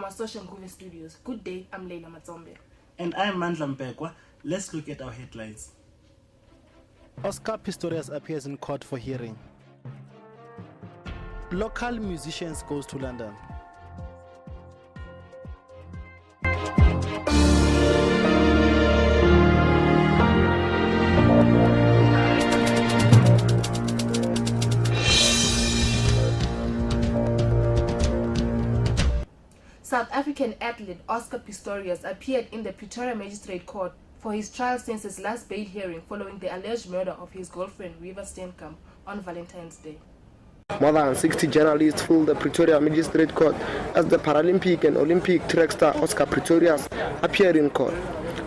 Masosha Nguve Studios. Good day, I'm Leila Matsombe. And I'm Mandla Mpekwa. Let's look at our headlines. Oscar Pistorius appears in court for hearing. Local musicians goes to London. South African athlete Oscar Pistorius appeared in the Pretoria Magistrate Court for his trial since his last bail hearing following the alleged murder of his girlfriend Riva Steenkamp on Valentine's Day. More than 60 journalists filled the Pretoria Magistrate Court as the Paralympic and Olympic track star Oscar Pistorius appeared in court.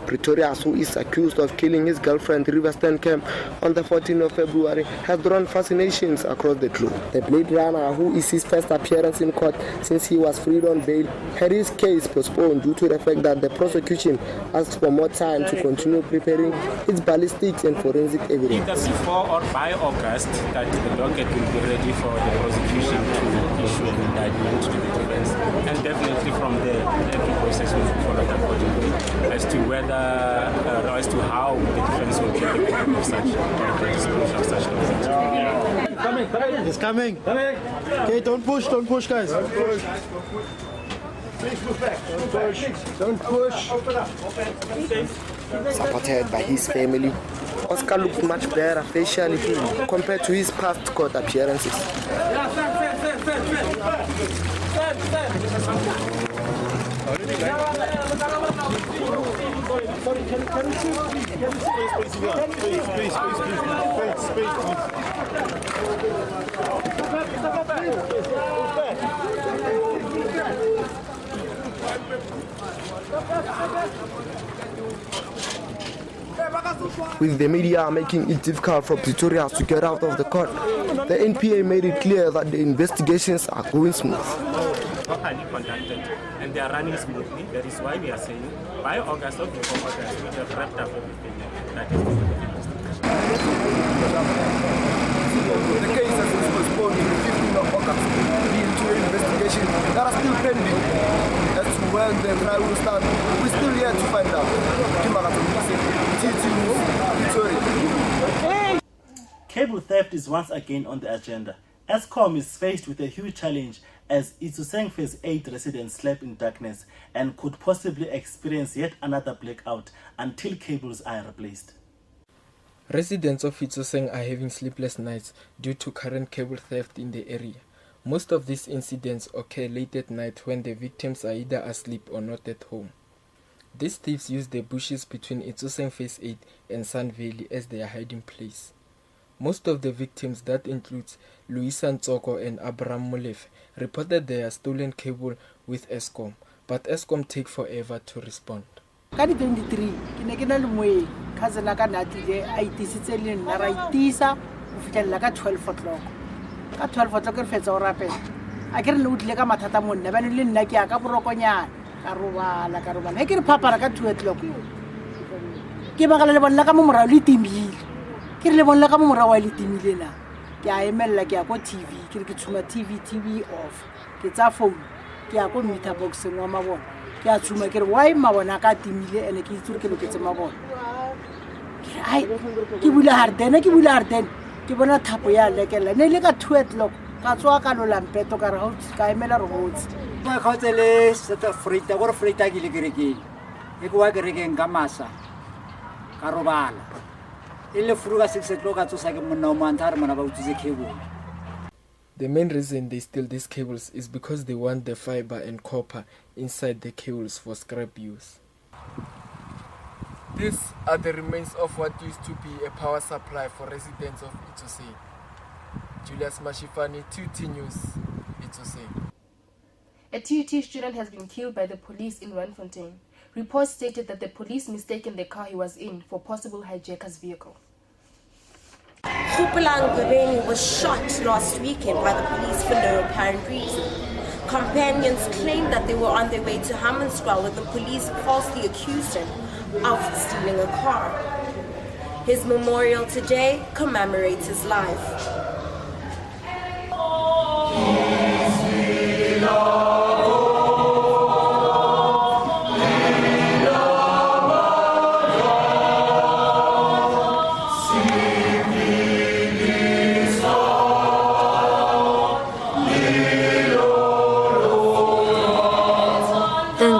Pistorius, who is accused of killing his girlfriend Riva Steenkamp on the 14th of February, has drawn fascinations across the globe. The Blade Runner, who is his first appearance in court since he was freed on bail, had his case postponed due to the fact that the prosecution asked for more time to continue preparing its ballistics and forensic evidence. Either before or by August, that the docket will be ready for the prosecution to issue an indictment to the defense, and definitely from there, every process will be followed accordingly as to whether or as to how the defense will keep the of such disclosure of such documents. Coming. It's coming. Okay, don't push, guys. Don't push. Please move back. Don't push. Supported by his family, Oscar looked much better facially compared to his past court appearances. With the media making it difficult for Pistorius to get out of the court, the NPA made it clear that the investigations are going smooth. Properly conducted, and they are running smoothly. That is why we are saying by August or before August we have wrapped up everything that is The case has been postponed to the 15th of August. The into investigations that are still pending as to when the trial will start. We're still here to find out. Cable theft is once again on the agenda. Eskom is faced with a huge challenge as Itsoseng Phase 8 residents slept in darkness and could possibly experience yet another blackout until cables are replaced. Residents of Itsoseng are having sleepless nights due to current cable theft in the area. Most of these incidents occur late at night when the victims are either asleep or not at home. These thieves use the bushes between Itsoseng Phase 8 and Sun Valley as their hiding place. Most of the victims, that includes Luisa Ntsoko and Abraham Molefe, reported their stolen cable with Eskom, but Eskom take forever to respond. Ka 23 ke ne ke na le moe cousin ka natile a itisitse le nna ra itisa go fitlhela ka 12 o'clock. Ka 12 o'clock re fetsa o rapela a ke re le utlile ka mathata mo nna bane le nna ke ya ka borokonyana ka robala he ke re phapara ka 2 o'clock ke bagala le bona ka mo morao le timile ke re le bona ka mo morao wa le timile na ke a emella ke ya ko TV ke re ke tshuma TV off ke tsa phone ke ya ko meter box wa mabona ke a tshuma ke re why mabona ka timile ene ke itse ke loketse mabona ai ke bula harden ke bona thapo ya lekela ne le ka 2 o'clock ka tswa ka lo lampeto ka re ho ka emela re hotse ma khotsele seta freita gore freita ke le kerekeng e go wa kerekeng ka masa ka robala ile furuga 6 o'clock a tsosa ke monna o mantha re mona ba utsitse cable. The main reason they steal these cables is because they want the fiber and copper inside the cables for scrap use. These are the remains of what used to be a power supply for residents of Itsoseng. Julius Mashifani, TUT News, Itsoseng. A TUT student has been killed by the police in Randfontein. Reports stated that the police mistaken the car he was in for possible hijacker's vehicle. Khupulang Gabeni was shot last weekend by the police for no apparent reason. Companions claimed that they were on their way to Hammanskraal when the police falsely accused him of stealing a car. His memorial today commemorates his life.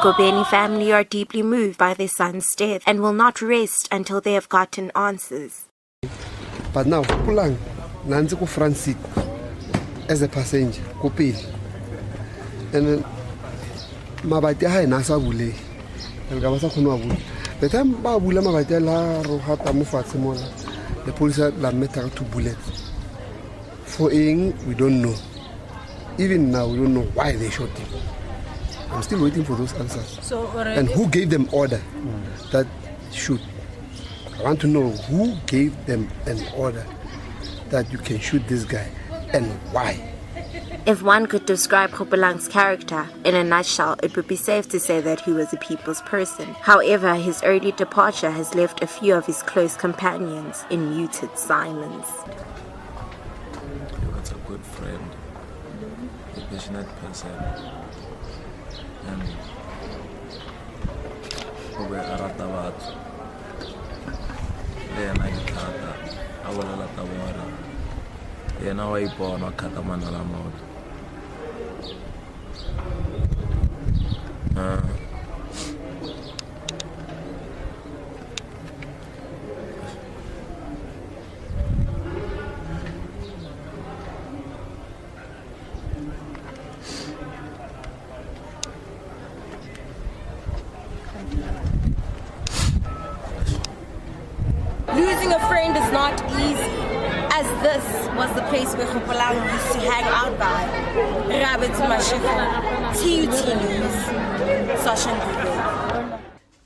Gobeni family are deeply moved by their son's death and will not rest until they have gotten answers. But now, Pulang, Nanzi ko front seat as a passenger, ko pele. And mabati ha ena sa bule. El ga ba sa khona bule. The time ba bula mabati la ro hata mo fatshe mola. The police la meta 2 bullets. For ing, we don't know. Even now, we don't know why they shot him. I'm still waiting for those answers. And who gave them order that shoot? I want to know who gave them an order that you can shoot this guy and why. If one could describe Khopolang's character in a nutshell, it would be safe to say that he was a people's person. However, his early departure has left a few of his close companions in muted silence. He was a good friend, a passionate person, and we were Aratabat. Then I got a lot of water. Then I was born a Katamana mode. Losing a friend is not easy, as this was the place where Khopolang used to hang out by. Rabbit Mashiko, TUT News, Sasha Ndube.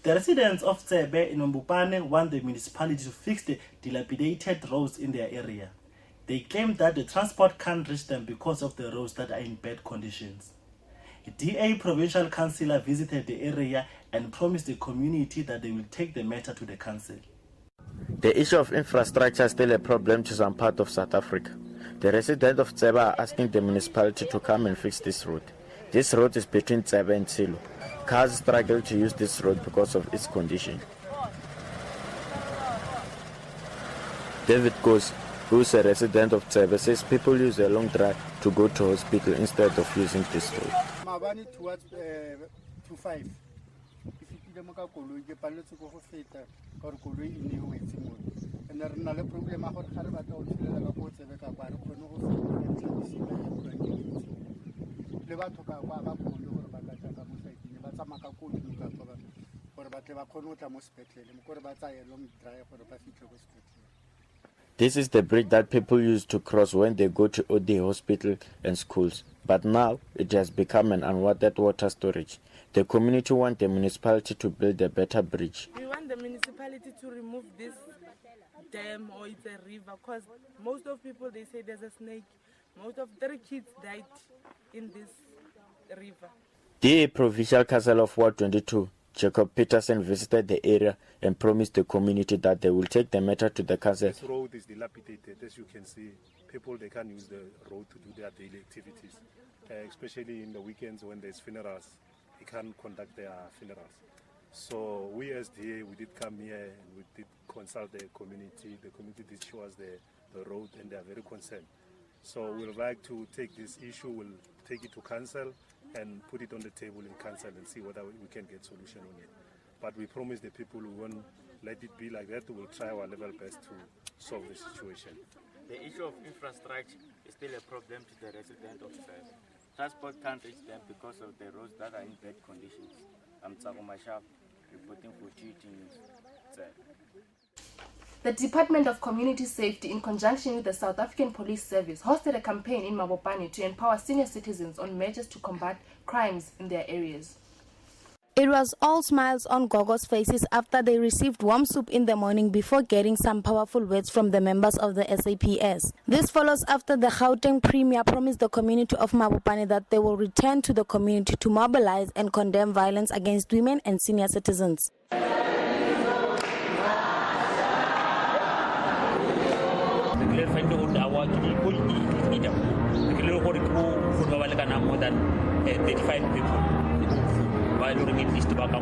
The residents of Tsebe in Mbupane want the municipality to fix the dilapidated roads in their area. They claim that the transport can't reach them because of the roads that are in bad conditions. A DA provincial councillor visited the area and promised the community that they will take the matter to the council. The issue of infrastructure is still a problem to some part of South Africa. The residents of Tsebe are asking the municipality to come and fix this road. This road is between Tsebe and Silo. Cars struggle to use this road because of its condition. David Goes, who is a resident of Tsebe, says people use a long drive to go to hospital instead of using this road. Mabani towards 25. If you don't go, you can go feta or go in the way. And there are no problem. I have a told you that I put the Bacabara for no Levatoka, but some or Bataconota Mospectre, and Corbata long drive for the Pacific Hospital. This is the bridge that people use to cross when they go to OD hospital and schools. But now it has become an unwanted water storage. The community wants the municipality to build a better bridge. We want the municipality to remove this dam or it's a river, because most of people, they say there's a snake. Most of 3 kids died in this river. The provincial council of Ward 22, Jacob Peterson, visited the area and promised the community that they will take the matter to the council. This road is dilapidated, as you can see. People, they can't use the road to do their daily activities, especially in the weekends when there's funerals. They can't conduct their funerals. So we as DA, we did come here and we did consult the community. The community did show us the road and they are very concerned. So we'd like to take this issue, we'll take it to council and put it on the table in council and see whether we can get solution on it. But we promise the people who won't let it be like that, we'll try our level best to solve the situation. The issue of infrastructure is still a problem to the residents of Tsebe. Transport can't reach them because of the roads that are in bad conditions. I'm Tsako Mashab, reporting for TUT News, Tsebe. The Department of Community Safety, in conjunction with the South African Police Service, hosted a campaign in Mabopane to empower senior citizens on measures to combat crimes in their areas. It was all smiles on Gogo's faces after they received warm soup in the morning before getting some powerful words from the members of the SAPS. This follows after the Gauteng Premier promised the community of Mabopane that they will return to the community to mobilize and condemn violence against women and senior citizens. More than 35 people. While looking at this tobacco,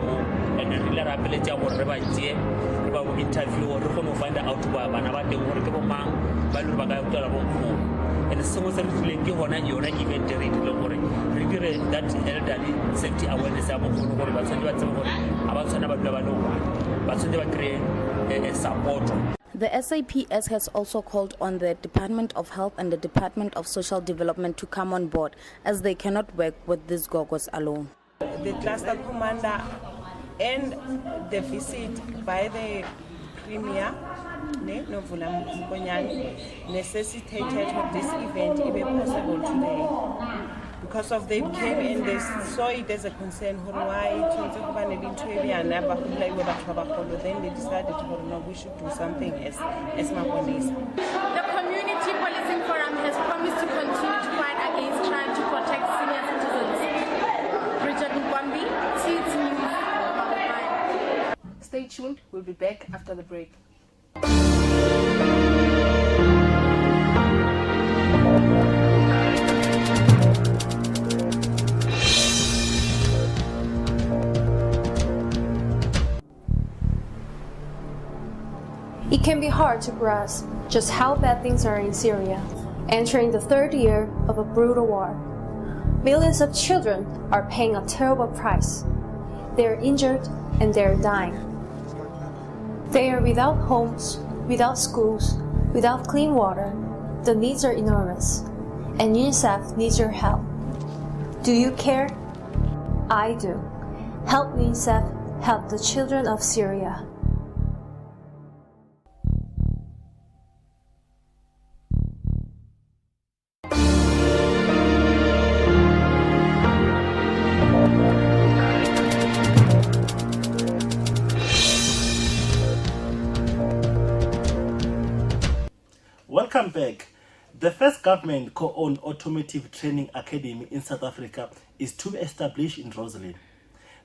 and then the ability of interview or find out about the work of a man, by Lubaga. and sengwe se re fileng ke hona yona event re dire gore re dire that elderly safety awareness ya mogolo gore ba tshwanetse ba tsebe gore a ba tshwana ba dula ba le one ba tshwanetse ba kry-e support. The SAPS has also called on the Department of Health and the Department of Social Development to come on board, as they cannot work with these gogos alone. The cluster commander and the visit by the Premier necessitated for this event to be possible today. Because of they came and they saw it as a concern, then they decided we should do something as Makonisa. The Community Policing Forum has promised to continue to fight against crime to protect senior citizens. Bridget Nkwambi, TT News. Stay tuned, we'll be back after the break. It can be hard to grasp just how bad things are in Syria, entering the third year of a brutal war. Millions of children are paying a terrible price. They are injured and they are dying. They are without homes, without schools, without clean water. The needs are enormous, and UNICEF needs your help. Do you care? I do. Help UNICEF help the children of Syria. Welcome back. The first government co-owned automotive training academy in South Africa is to be established in Rosslyn.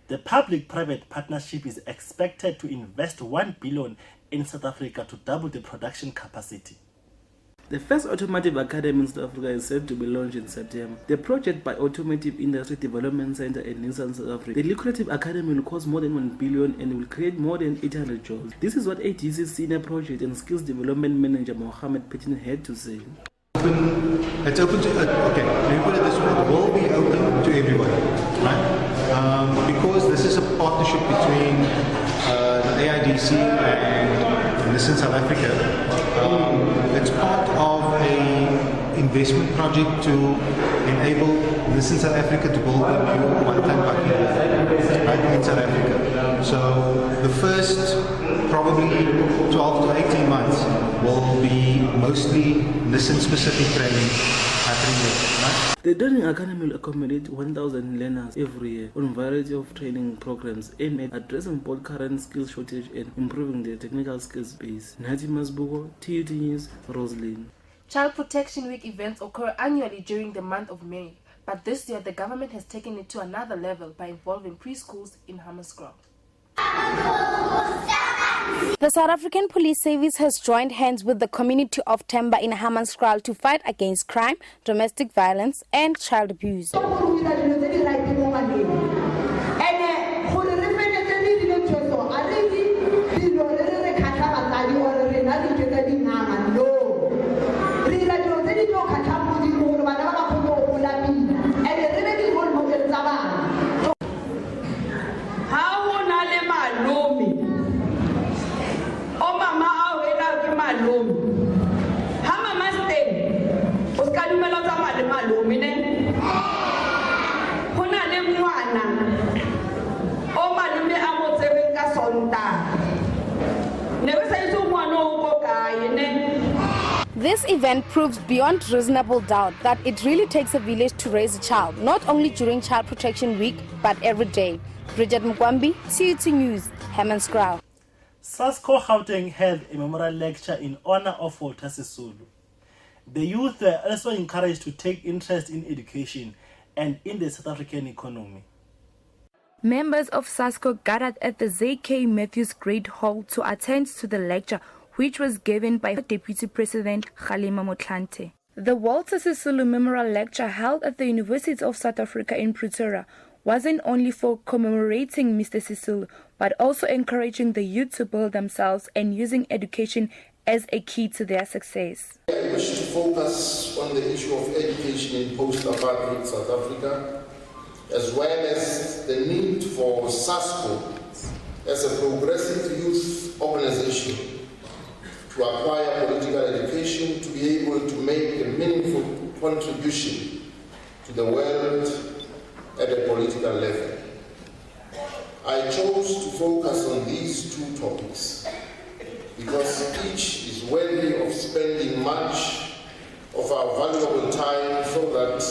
The public-private partnership is expected to invest 1 billion in South Africa to double the production capacity. The first automotive academy in South Africa is set to be launched in September. The project by Automotive Industry Development Center in Nissan, South Africa. The lucrative academy will cost more than 1 billion and will create more than 800 jobs. This is what ADC's Senior Project and Skills Development Manager Mohammed Petin had to say. It's open to, okay, let me put it this way, it will be open to everybody, right? Because this is a partnership between the AIDC and Nissan South Africa. It's part of an investment project to enable Nissan South Africa to build a new one-ton bucket right in South Africa. So the first probably 12 to 18 months will be mostly Nissan-specific training happening there. Right? The training academy will accommodate 1,000 learners every year on a variety of training programs aimed at addressing both current skills shortage and improving their technical skills base. Nati Masbugo, TUT News, Rosslyn. Child Protection Week events occur annually during the month of May, but this year the government has taken it to another level by involving preschools in Hammanskraal. The South African Police Service has joined hands with the community of Temba in Hammanskraal to fight against crime, domestic violence and child abuse. This event proves beyond reasonable doubt that it really takes a village to raise a child, not only during Child Protection Week, but every day. Bridget Nkwambi, TUT News, Hammanskraal. SASCO Gauteng held a memorial lecture in honor of Walter Sisulu. The youth were also encouraged to take interest in education and in the South African economy. Members of SASCO gathered at the Z.K. Matthews Great Hall to attend to the lecture, which was given by Deputy President Kgalema Motlanthe. The Walter Sisulu Memorial Lecture held at the University of South Africa in Pretoria wasn't only for commemorating Mr. Sisulu, but also encouraging the youth to build themselves and using education as a key to their success. I wish to focus on the issue of education in post-apartheid South Africa, as well as the need for SASCO as a progressive youth organization to acquire political education to be able to make a meaningful contribution to the world at a political level. I chose to focus on these two topics because each is worthy of spending much of our valuable time so that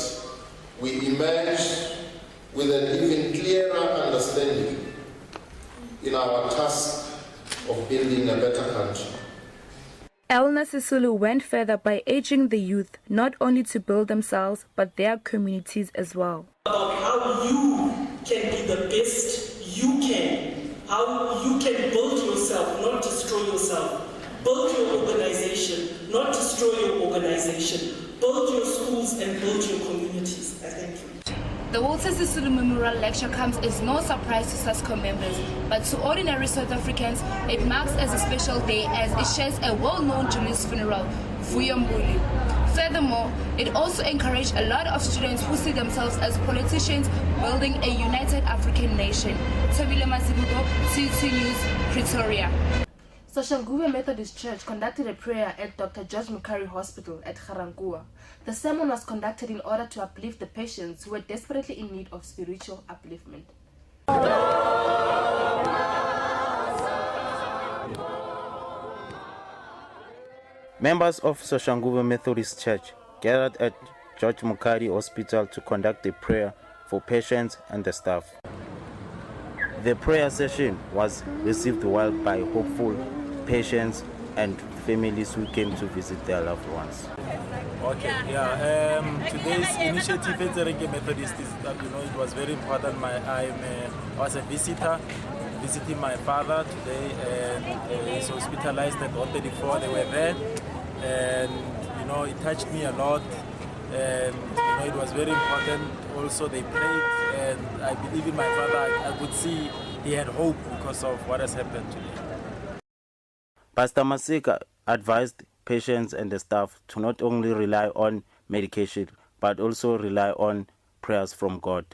we emerge with an even clearer understanding in our task of building a better country. Elna Sisulu went further by urging the youth not only to build themselves but their communities as well. About how you can be the best you can, how you can build yourself, not destroy yourself. Build your organization, not destroy your organization. Build your schools and build your communities. I thank you. The Walter Sisulu Memorial Lecture comes as no surprise to SASCO members, but to ordinary South Africans, it marks as a special day as it shares a well-known journalist's funeral, Vuyo Mbuli. Furthermore, it also encouraged a lot of students who see themselves as politicians building a united African nation. Tobile Masibuko, CT News, Pretoria. Soshanguve Methodist Church conducted a prayer at Dr. George Mukari Hospital at Garankuwa. The sermon was conducted in order to uplift the patients who were desperately in need of spiritual upliftment. Members of Soshanguve Methodist Church gathered at George Mukari Hospital to conduct a prayer for patients and the staff. The prayer session was received well by hopeful patients and families who came to visit their loved ones. Today's initiative at Zerenge Methodist is that, it was very important. I was a visitor visiting my father today, and he's hospitalized at 134. They were there, and it touched me a lot, and it was very important. Also, they prayed, and I believe in my father. I could see he had hope because of what has happened today. Pastor Masika advised patients and the staff to not only rely on medication, but also rely on prayers from God.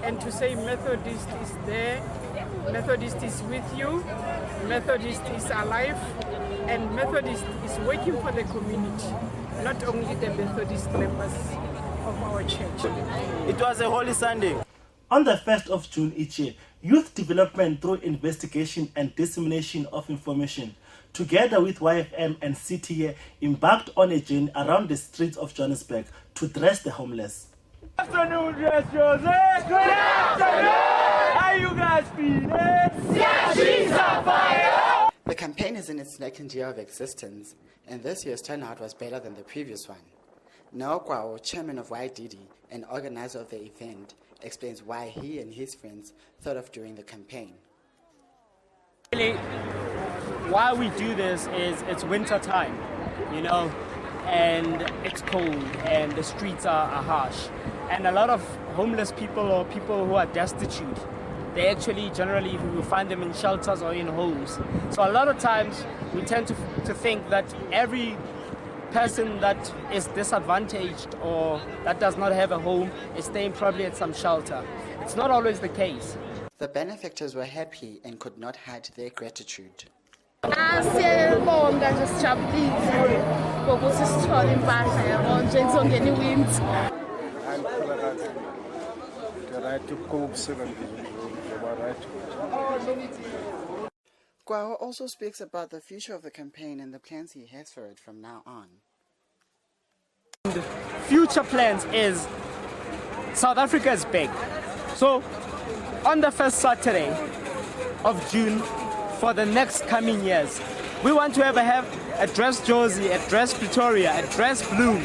And to say Methodist is there, Methodist is with you, Methodist is alive, and Methodist is working for the community, not only the Methodist members of our church. It was a Holy Sunday. On the 1st of June each year, Youth Development through Investigation and Dissemination of Information, together with YFM and CTA, embarked on a journey around the streets of Johannesburg to dress the homeless. Good afternoon, Dress Jose. Good afternoon. How you guys feeling? Yeah, she's on fire. The campaign is in its second year of existence, and this year's turnout was better than the previous one. Noah Kwao, chairman of YDD and organizer of the event, explains why he and his friends thought of doing the campaign. Really, why we do this is it's winter time, and it's cold and the streets are harsh. And a lot of homeless people or people who are destitute, they actually generally we find them in shelters or in homes. So a lot of times we tend to think that every person that is disadvantaged or that does not have a home is staying probably at some shelter. It's not always the case. The benefactors were happy and could not hide their gratitude. Kwao also speaks about the future of the campaign and the plans he has for it from now on. The future plans is South Africa is big. So on the first Saturday of June for the next coming years, we want to have address Josie, address Pretoria, address Bloom.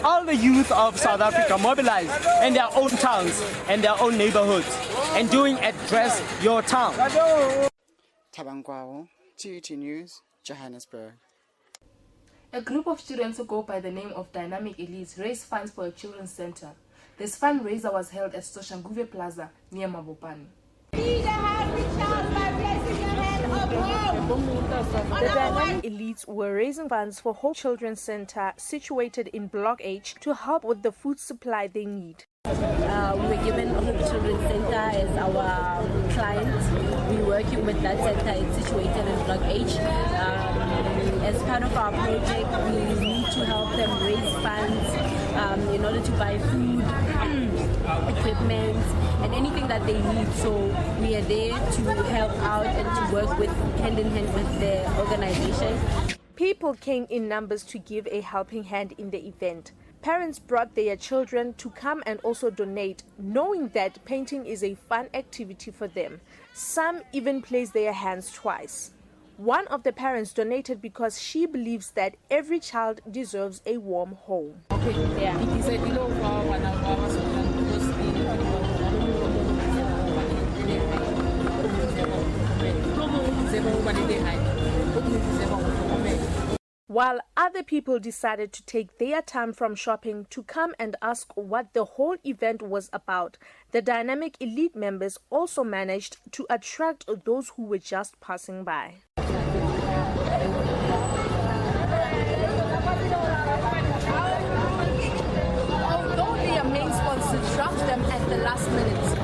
All the youth of South Africa mobilized in their own towns and their own neighborhoods and doing address your town. Tabangwao, TUT News, Johannesburg. A group of students who go by the name of Dynamic Elites raised funds for a children's center. This fundraiser was held at Soshanguve Plaza near Mabopane. The Dynamic Elites were raising funds for Hope Children's Center situated in Block H to help with the food supply they need. We were given Hope Children's Center as our client. We're working with that center. It's situated in Block H. As part of our project, we need to help them raise funds in order to buy food, equipment, and anything that they need. So we are there to help out and to work with hand in hand with the organization. People came in numbers to give a helping hand in the event. Parents brought their children to come and also donate, knowing that painting is a fun activity for them. Some even placed their hands twice. One of the parents donated because she believes that every child deserves a warm home. While other people decided to take their time from shopping to come and ask what the whole event was about, the Dynamic Elite members also managed to attract those who were just passing by. Although their main sponsor dropped them at the last minute,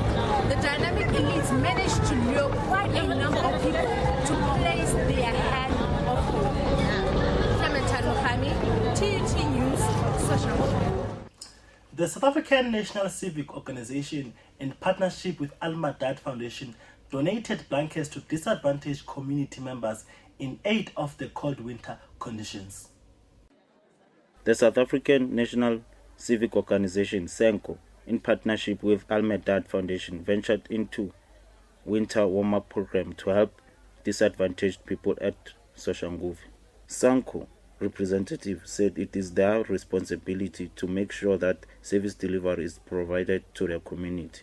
the Dynamic Elites managed to lure quite a number of people to place their hand of hope. TUT News, Social. The South African National Civic Organization, in partnership with Al-Madad Foundation, donated blankets to disadvantaged community members in aid of the cold winter conditions. The South African National Civic Organization, SANCO, in partnership with Al-Madad Foundation, ventured into winter warm-up program to help disadvantaged people at Soshanguve. SANCO representative said it is their responsibility to make sure that service delivery is provided to their community.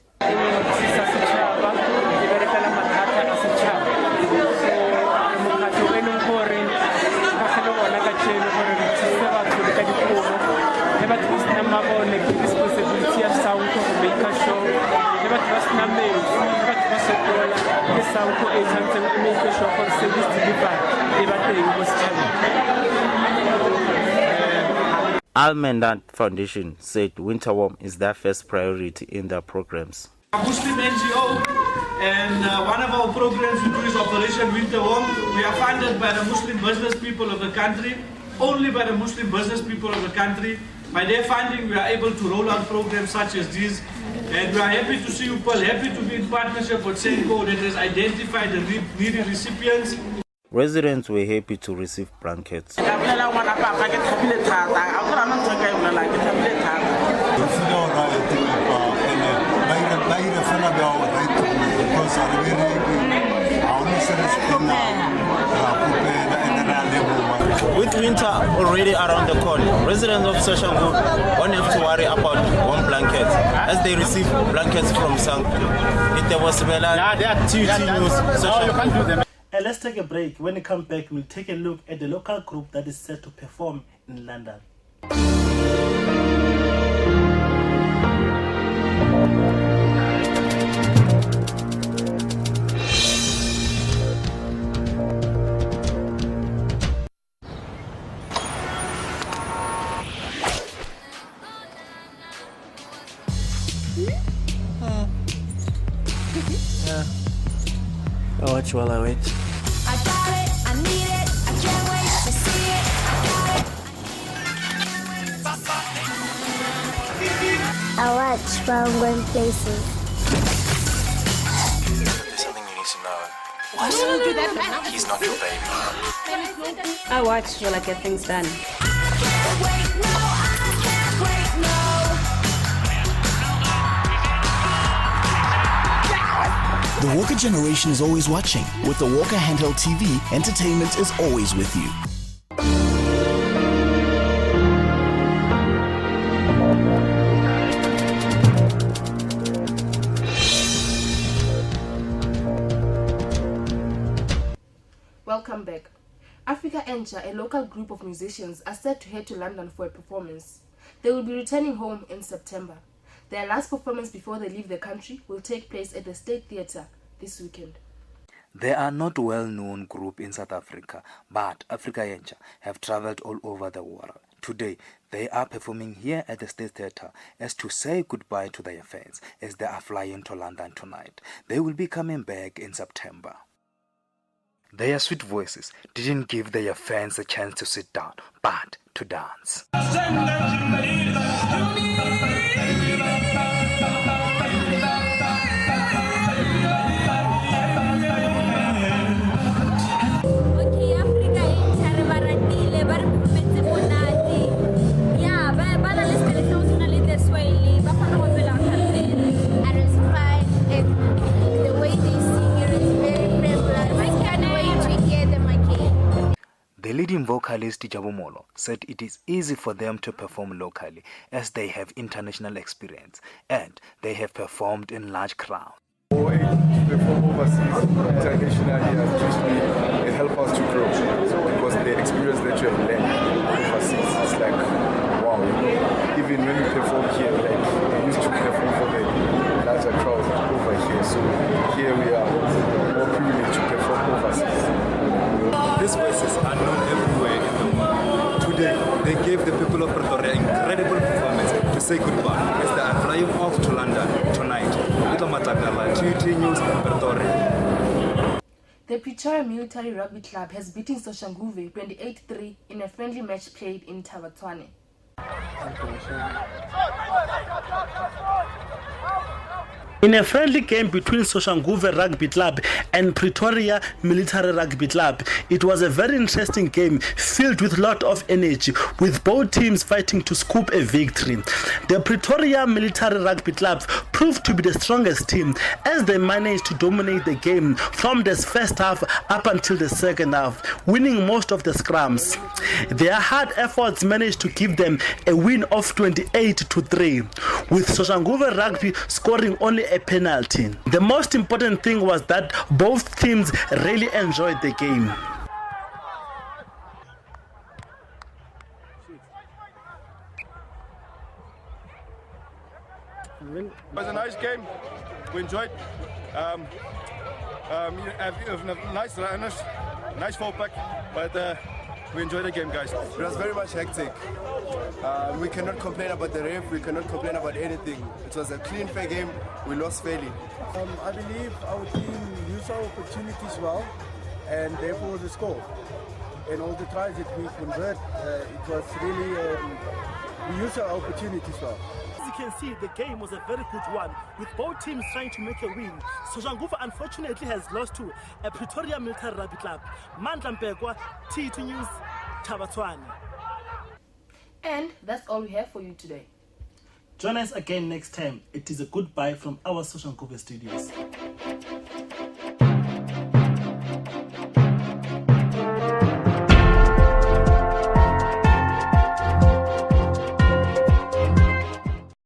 Al-Madad Foundation said winter warm is their first priority in their programs. A Muslim NGO, and one of our programs we do is Operation Winter Warm. We are funded by the Muslim business people of the country, only by the Muslim business people of the country. By their funding, we are able to roll out programs such as these, and we are happy to see you, happy to be in partnership with SANCO that has identified the needy recipients. Residents were happy to receive blankets. With winter already around the corner, residents of Soshanguve won't have to worry about warm blankets as they receive blankets from SANCO. And let's take a break. When we come back, we'll take a look at the local group that is set to perform in London. I'll watch while I wait. I got it, I need it, I can't wait to see it. I watch while I'm going places. There's something you need to know. Why should I do that? He's not your baby. I watch while I get things done. The Walker generation is always watching. With the Walker handheld TV, entertainment is always with you. Welcome back. Africa Encha, a local group of musicians, are set to head to London for a performance. They will be returning home in September. Their last performance before they leave the country will take place at the State Theatre this weekend. They are not a well-known group in South Africa, but Africa Encha have travelled all over the world. Today, they are performing here at the State Theatre as to say goodbye to their fans as they are flying to London tonight. They will be coming back in September. Their sweet voices didn't give their fans a chance to sit down, but to dance. The leading vocalist Jabumolo said it is easy for them to perform locally as they have international experience and they have performed in large crowds. Perform overseas internationally especially it helps us to grow because the experience that you have learned overseas is like wow. Even when we perform here, like we used to perform for the larger crowd over here, so here we are more privileged to perform overseas. These voices are known everywhere in the world. Today, they gave the people of Pretoria incredible performance to say goodbye as they are flying off to London tonight. Little Matakala, TT News, Pretoria. The Pretoria Military Rugby Club has beaten Soshanguve 28-3 in a friendly match played in Tabatwane. In a friendly game between Soshanguve Rugby Club and Pretoria Military Rugby Club, it was a very interesting game filled with a lot of energy, with both teams fighting to scoop a victory. The Pretoria Military Rugby Club proved to be the strongest team as they managed to dominate the game from the first half up until the second half, winning most of the scrums. Their hard efforts managed to give them a win of 28-3, with Soshanguve Rugby scoring only a penalty. The most important thing was that both teams really enjoyed the game. It was a nice game. We enjoyed. Nice runners, nice fallback, but we enjoyed the game, guys. It was very much hectic. We cannot complain about the ref, we cannot complain about anything. It was a clean, fair game. We lost fairly. I believe our team used our opportunities well, and therefore the score. And all the tries that we convert, it was really, we used our opportunities well. As you can see, the game was a very good one, with both teams trying to make a win. Soshanguve unfortunately has lost to a Pretoria Military Rugby Club. Mandla Mpekwa, T2 News, Tabatwane. And that's all we have for you today. Join us again next time. It is a goodbye from our Soshanguve studios.